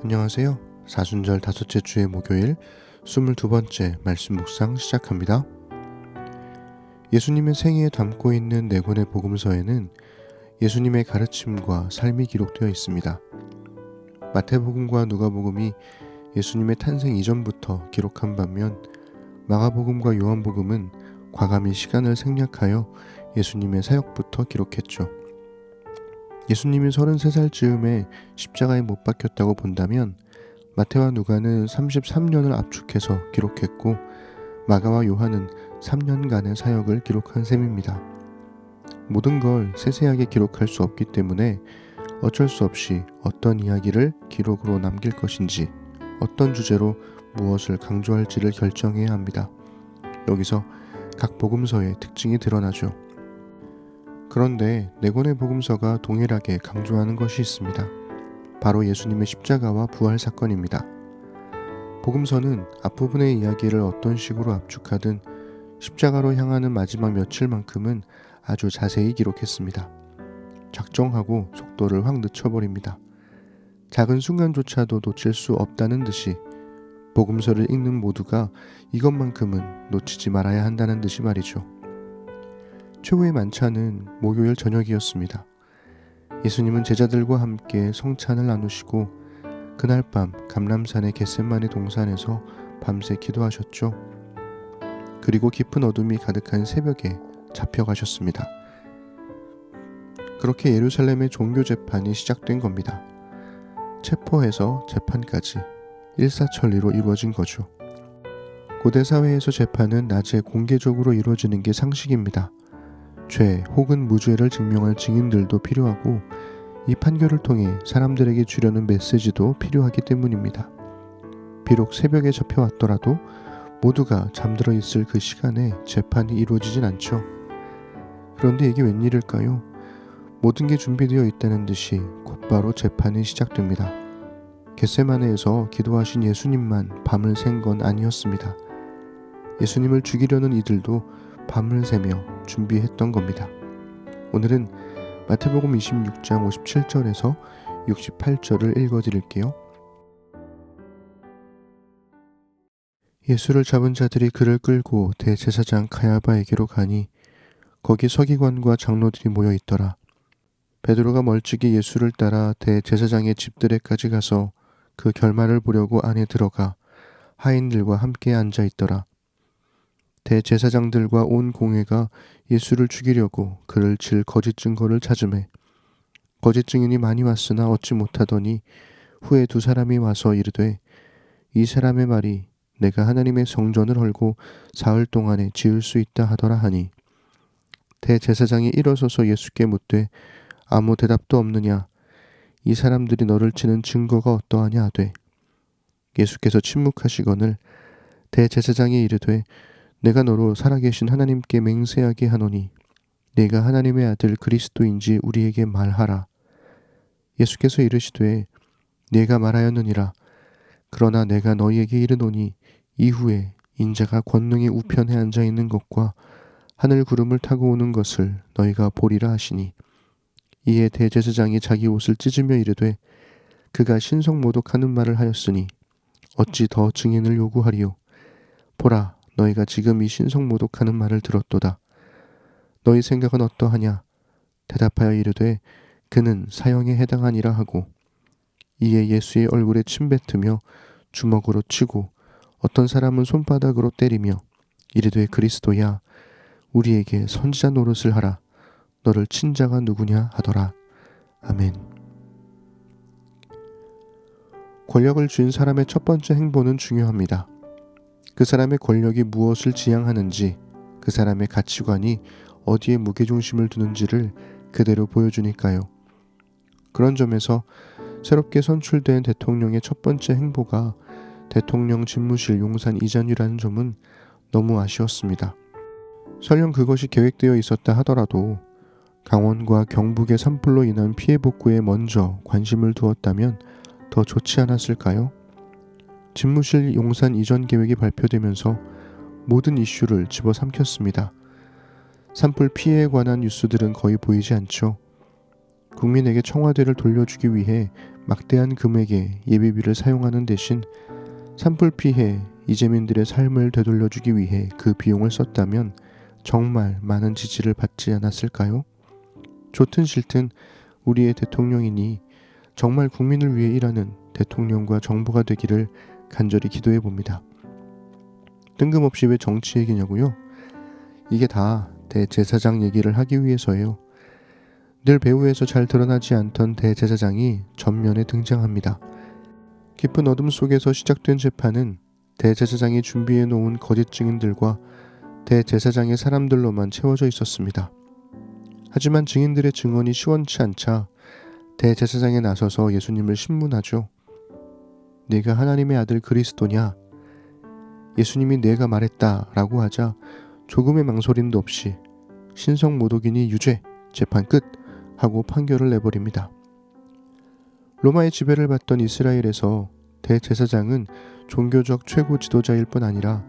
안녕하세요. 사순절 다섯째 주의 목요일 22번째 말씀 묵상 시작합니다. 예수님의 생애에 담고 있는 네 권의 복음서에는 예수님의 가르침과 삶이 기록되어 있습니다. 마태복음과 누가복음이 예수님의 탄생 이전부터 기록한 반면 마가복음과 요한복음은 과감히 시간을 생략하여 예수님의 사역부터 기록했죠. 예수님이 33살 즈음에 십자가에 못 박혔다고 본다면 마태와 누가는 33년을 압축해서 기록했고 마가와 요한은 3년간의 사역을 기록한 셈입니다. 모든 걸 세세하게 기록할 수 없기 때문에 어쩔 수 없이 어떤 이야기를 기록으로 남길 것인지 어떤 주제로 무엇을 강조할지를 결정해야 합니다. 여기서 각 복음서의 특징이 드러나죠. 그런데 네 권의 복음서가 동일하게 강조하는 것이 있습니다. 바로 예수님의 십자가와 부활 사건입니다. 복음서는 앞부분의 이야기를 어떤 식으로 압축하든 십자가로 향하는 마지막 며칠만큼은 아주 자세히 기록했습니다. 작정하고 속도를 확 늦춰버립니다. 작은 순간조차도 놓칠 수 없다는 듯이 복음서를 읽는 모두가 이것만큼은 놓치지 말아야 한다는 듯이 말이죠. 최후의 만찬은 목요일 저녁이었습니다. 예수님은 제자들과 함께 성찬을 나누시고 그날 밤 감람산의 겟세마네 동산에서 밤새 기도하셨죠. 그리고 깊은 어둠이 가득한 새벽에 잡혀가셨습니다. 그렇게 예루살렘의 종교 재판이 시작된 겁니다. 체포해서 재판까지 일사천리로 이루어진 거죠. 고대 사회에서 재판은 낮에 공개적으로 이루어지는 게 상식입니다. 죄 혹은 무죄를 증명할 증인들도 필요하고 이 판결을 통해 사람들에게 주려는 메시지도 필요하기 때문입니다. 비록 새벽에 잡혀왔더라도 모두가 잠들어 있을 그 시간에 재판이 이루어지진 않죠. 그런데 이게 웬일일까요? 모든 게 준비되어 있다는 듯이 곧바로 재판이 시작됩니다. 겟세마네에서 기도하신 예수님만 밤을 샌 건 아니었습니다. 예수님을 죽이려는 이들도 밤을 새며 준비했던 겁니다. 오늘은 마태복음 26장 57절에서 68절을 읽어드릴게요. 예수를 잡은 자들이 그를 끌고 대제사장 가야바에게로 가니 거기 서기관과 장로들이 모여 있더라. 베드로가 멀찍이 예수를 따라 대제사장의 집들에까지 가서 그 결말을 보려고 안에 들어가 하인들과 함께 앉아 있더라. 대제사장들과 온 공회가 예수를 죽이려고 그를 칠 거짓 증거를 찾으매 거짓 증인이 많이 왔으나 얻지 못하더니 후에 두 사람이 와서 이르되 이 사람의 말이 내가 하나님의 성전을 헐고 사흘 동안에 지을 수 있다 하더라 하니 대제사장이 일어서서 예수께 묻되 아무 대답도 없느냐 이 사람들이 너를 치는 증거가 어떠하냐 하되 예수께서 침묵하시거늘 대제사장이 이르되 내가 너로 살아계신 하나님께 맹세하게 하노니 네가 하나님의 아들 그리스도인지 우리에게 말하라. 예수께서 이르시되 네가 말하였느니라. 그러나 내가 너희에게 이르노니 이후에 인자가 권능의 우편에 앉아 있는 것과 하늘 구름을 타고 오는 것을 너희가 보리라 하시니 이에 대제사장이 자기 옷을 찢으며 이르되 그가 신성모독하는 말을 하였으니 어찌 더 증인을 요구하리요. 보라 너희가 지금 이 신성모독하는 말을 들었도다. 너희 생각은 어떠하냐? 대답하여 이르되 그는 사형에 해당하니라 하고 이에 예수의 얼굴에 침뱉으며 주먹으로 치고 어떤 사람은 손바닥으로 때리며 이르되 그리스도야 우리에게 선지자 노릇을 하라. 너를 친 자가 누구냐 하더라. 아멘. 권력을 쥔 사람의 첫 번째 행보는 중요합니다. 그 사람의 권력이 무엇을 지향하는지, 그 사람의 가치관이 어디에 무게중심을 두는지를 그대로 보여주니까요. 그런 점에서 새롭게 선출된 대통령의 첫 번째 행보가 대통령 집무실 용산 이전이라는 점은 너무 아쉬웠습니다. 설령 그것이 계획되어 있었다 하더라도 강원과 경북의 산불로 인한 피해 복구에 먼저 관심을 두었다면 더 좋지 않았을까요? 집무실 용산 이전 계획이 발표되면서 모든 이슈를 집어삼켰습니다. 산불 피해에 관한 뉴스들은 거의 보이지 않죠. 국민에게 청와대를 돌려주기 위해 막대한 금액의 예비비를 사용하는 대신 산불 피해 이재민들의 삶을 되돌려주기 위해 그 비용을 썼다면 정말 많은 지지를 받지 않았을까요? 좋든 싫든 우리의 대통령이니 정말 국민을 위해 일하는 대통령과 정부가 되기를 간절히 기도해 봅니다. 뜬금없이 왜 정치 얘기냐고요? 이게 다 대제사장 얘기를 하기 위해서예요. 늘 배후에서 잘 드러나지 않던 대제사장이 전면에 등장합니다. 깊은 어둠 속에서 시작된 재판은 대제사장이 준비해 놓은 거짓 증인들과 대제사장의 사람들로만 채워져 있었습니다. 하지만 증인들의 증언이 시원치 않자 대제사장에 나서서 예수님을 신문하죠. 네가 하나님의 아들 그리스도냐? 예수님이 내가 말했다 라고 하자 조금의 망설임도 없이 신성 모독이니 유죄, 재판 끝 하고 판결을 내버립니다. 로마의 지배를 받던 이스라엘에서 대제사장은 종교적 최고 지도자일 뿐 아니라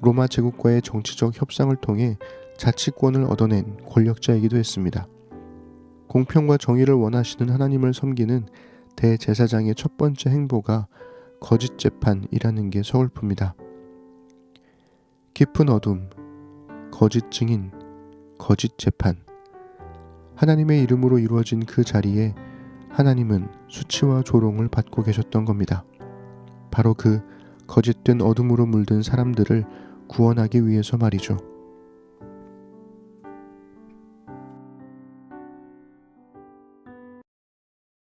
로마 제국과의 정치적 협상을 통해 자치권을 얻어낸 권력자이기도 했습니다. 공평과 정의를 원하시는 하나님을 섬기는 대제사장의 첫 번째 행보가 거짓 재판이라는 게 서글픕니다. 깊은 어둠, 거짓 증인, 거짓 재판. 하나님의 이름으로 이루어진 그 자리에 하나님은 수치와 조롱을 받고 계셨던 겁니다. 바로 그 거짓된 어둠으로 물든 사람들을 구원하기 위해서 말이죠.